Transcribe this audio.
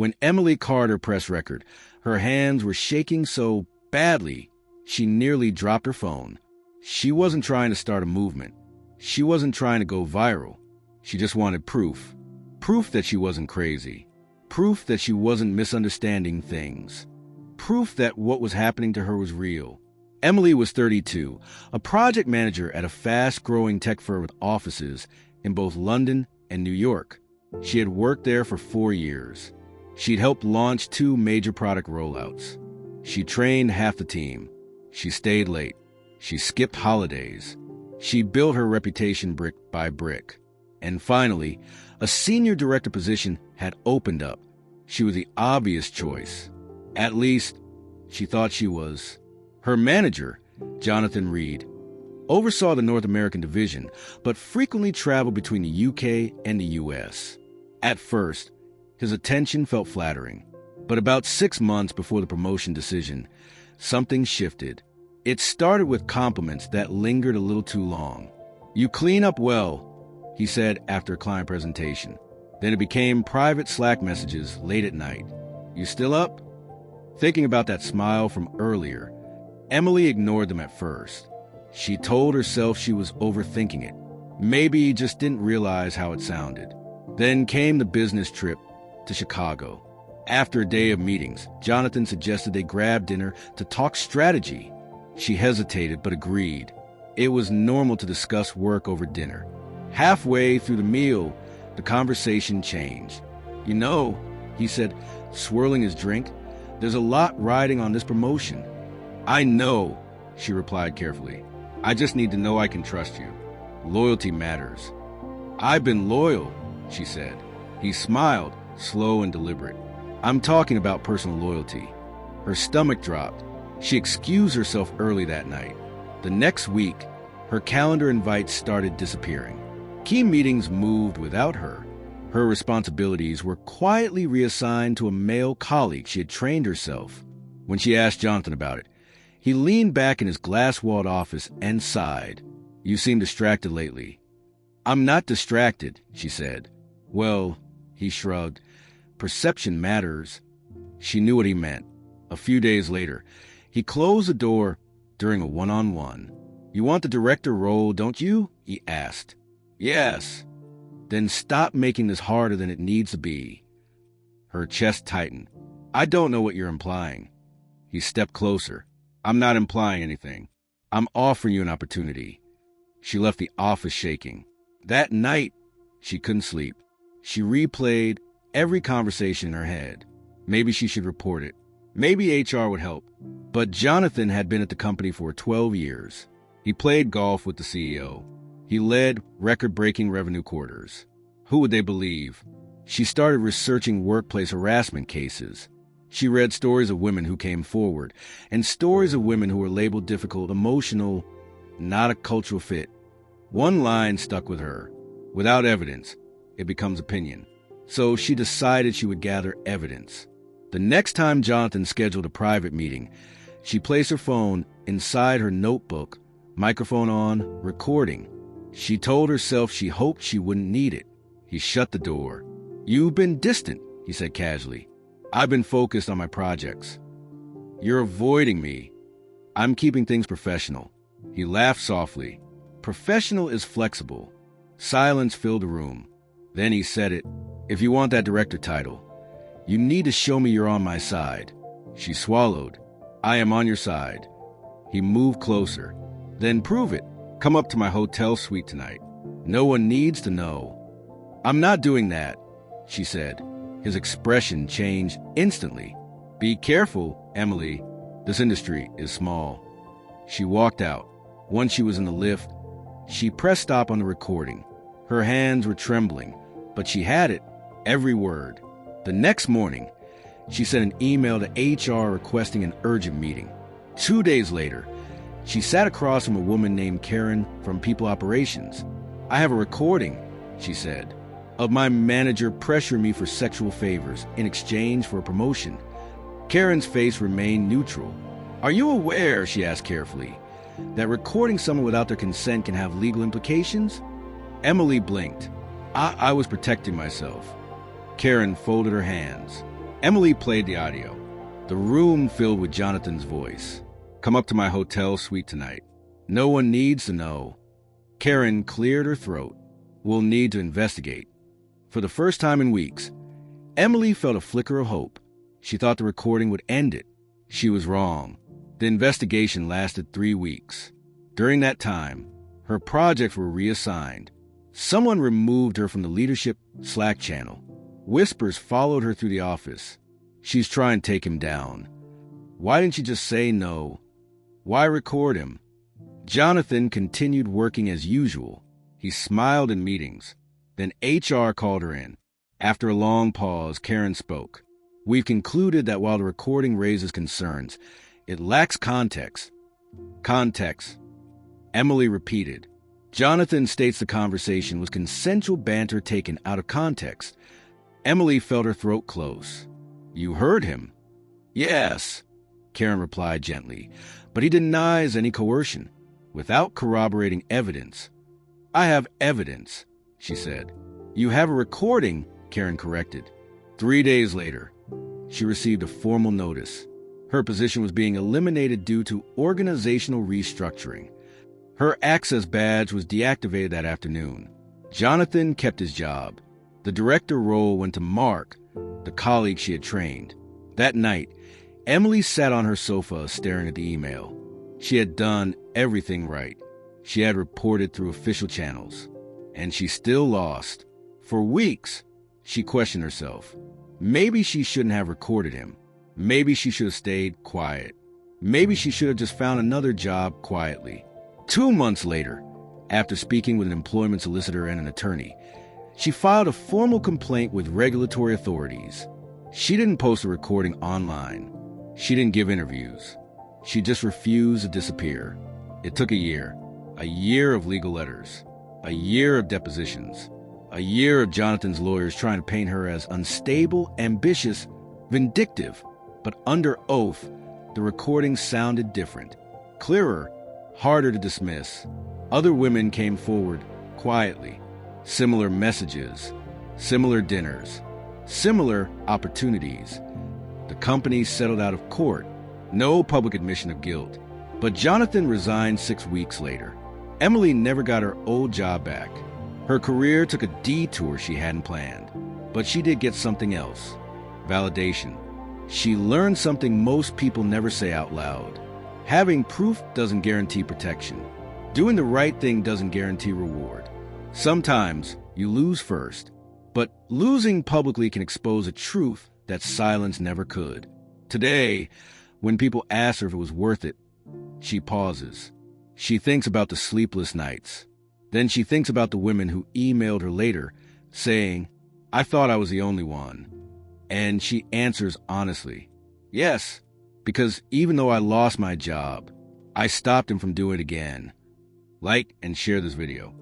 When Emily carded her press record, her hands were shaking so badly she nearly dropped her phone. She wasn't trying to start a movement. She wasn't trying to go viral. She just wanted proof. Proof that she wasn't crazy. Proof that she wasn't misunderstanding things. Proof that what was happening to her was real. Emily was 32, a project manager at a fast-growing tech firm with offices in both London and New York. She had worked there for 4 years. She'd helped launch 2 major product rollouts. She trained half the team. She stayed late. She skipped holidays. She built her reputation brick by brick. And finally, a senior director position had opened up. She was the obvious choice. At least, she thought she was. Her manager, Jonathan Reed, oversaw the North American division, but frequently traveled between the UK and the US. At first, his attention felt flattering. But about 6 months before the promotion decision, something shifted. It started with compliments that lingered a little too long. "You clean up well," he said after a client presentation. Then it became private Slack messages late at night. "You still up?" Thinking about that smile from earlier, Emily ignored them at first. She told herself she was overthinking it. Maybe he just didn't realize how it sounded. Then came the business trip to Chicago. After a day of meetings, Jonathan suggested they grab dinner to talk strategy. She hesitated but agreed. It was normal to discuss work over dinner. Halfway through the meal, the conversation changed. "You know," he said, swirling his drink, "there's a lot riding on this promotion." "I know," she replied carefully. "I just need to know I can trust you. Loyalty matters." "I've been loyal," she said. He smiled, slow and deliberate. "I'm talking about personal loyalty." Her stomach dropped. She excused herself early that night. The next week, her calendar invites started disappearing. Key meetings moved without her. Her responsibilities were quietly reassigned to a male colleague she had trained herself. When she asked Jonathan about it, he leaned back in his glass-walled office and sighed. "You seem distracted lately." "I'm not distracted," she said. "Well," he shrugged, "perception matters." She knew what he meant. A few days later, he closed the door during a one-on-one. "You want the director role, don't you?" he asked. "Yes." "Then stop making this harder than it needs to be." Her chest tightened. "I don't know what you're implying." He stepped closer. "I'm not implying anything. I'm offering you an opportunity." She left the office shaking. That night, she couldn't sleep. She replayed every conversation in her head. Maybe she should report it. Maybe HR would help. But Jonathan had been at the company for 12 years. He played golf with the CEO. He led record-breaking revenue quarters. Who would they believe? She started researching workplace harassment cases. She read stories of women who came forward, and stories of women who were labeled difficult, emotional, not a cultural fit. One line stuck with her. Without evidence, it becomes opinion. So she decided she would gather evidence. The next time Jonathan scheduled a private meeting, she placed her phone inside her notebook, microphone on, recording. She told herself she hoped she wouldn't need it. He shut the door. "You've been distant," he said casually. "I've been focused on my projects." "You're avoiding me." "I'm keeping things professional." He laughed softly. "Professional is flexible." Silence filled the room. Then he said it. "If you want that director title, you need to show me you're on my side." She swallowed. "I am on your side." He moved closer. "Then prove it. Come up to my hotel suite tonight. No one needs to know." "I'm not doing that," she said. His expression changed instantly. "Be careful, Emily. This industry is small." She walked out. Once she was in the lift, she pressed stop on the recording. Her hands were trembling, but she had it, every word. The next morning, she sent an email to HR requesting an urgent meeting. 2 days later, she sat across from a woman named Karen from People Operations. "I have a recording," she said, "of my manager pressuring me for sexual favors in exchange for a promotion." Karen's face remained neutral. "Are you aware," she asked carefully, "that recording someone without their consent can have legal implications?" Emily blinked. I was protecting myself." Karen folded her hands. Emily played the audio. The room filled with Jonathan's voice. "Come up to my hotel suite tonight. No one needs to know." Karen cleared her throat. "We'll need to investigate." For the first time in weeks, Emily felt a flicker of hope. She thought the recording would end it. She was wrong. The investigation lasted 3 weeks. During that time, her projects were reassigned. Someone removed her from the leadership Slack channel. Whispers followed her through the office. "She's trying to take him down. Why didn't you just say no? Why record him?" Jonathan continued working as usual. He smiled in meetings. Then HR called her in. After a long pause, Karen spoke. "We've concluded that while the recording raises concerns, it lacks context." Context. Emily repeated. Jonathan states the conversation was consensual banter taken out of context. Emily felt her throat close. "You heard him?" "Yes," Karen replied gently, but he denies any coercion, without corroborating evidence. "I have evidence," she said. "You have a recording," Karen corrected. 3 days later, she received a formal notice. Her position was being eliminated due to organizational restructuring. Her access badge was deactivated that afternoon. Jonathan kept his job. The director role went to Mark, the colleague she had trained. That night, Emily sat on her sofa staring at the email. She had done everything right. She had reported through official channels. And she still lost. For weeks, she questioned herself. Maybe she shouldn't have recorded him. Maybe she should have stayed quiet. Maybe she should have just found another job quietly. 2 months later, after speaking with an employment solicitor and an attorney, she filed a formal complaint with regulatory authorities. She didn't post a recording online. She didn't give interviews. She just refused to disappear. It took a year of legal letters, a year of depositions, a year of Jonathan's lawyers trying to paint her as unstable, ambitious, vindictive. But under oath, the recording sounded different, clearer, harder to dismiss. Other women came forward quietly. Similar messages, similar dinners, similar opportunities. The company settled out of court. No public admission of guilt. But Jonathan resigned 6 weeks later. Emily never got her old job back. Her career took a detour she hadn't planned. But she did get something else. Validation. She learned something most people never say out loud. Having proof doesn't guarantee protection. Doing the right thing doesn't guarantee reward. Sometimes you lose first, but losing publicly can expose a truth that silence never could. Today, when people ask her if it was worth it, she pauses. She thinks about the sleepless nights. Then she thinks about the women who emailed her later, saying, "I thought I was the only one." And she answers honestly, "Yes, because even though I lost my job, I stopped him from doing it again." Like and share this video.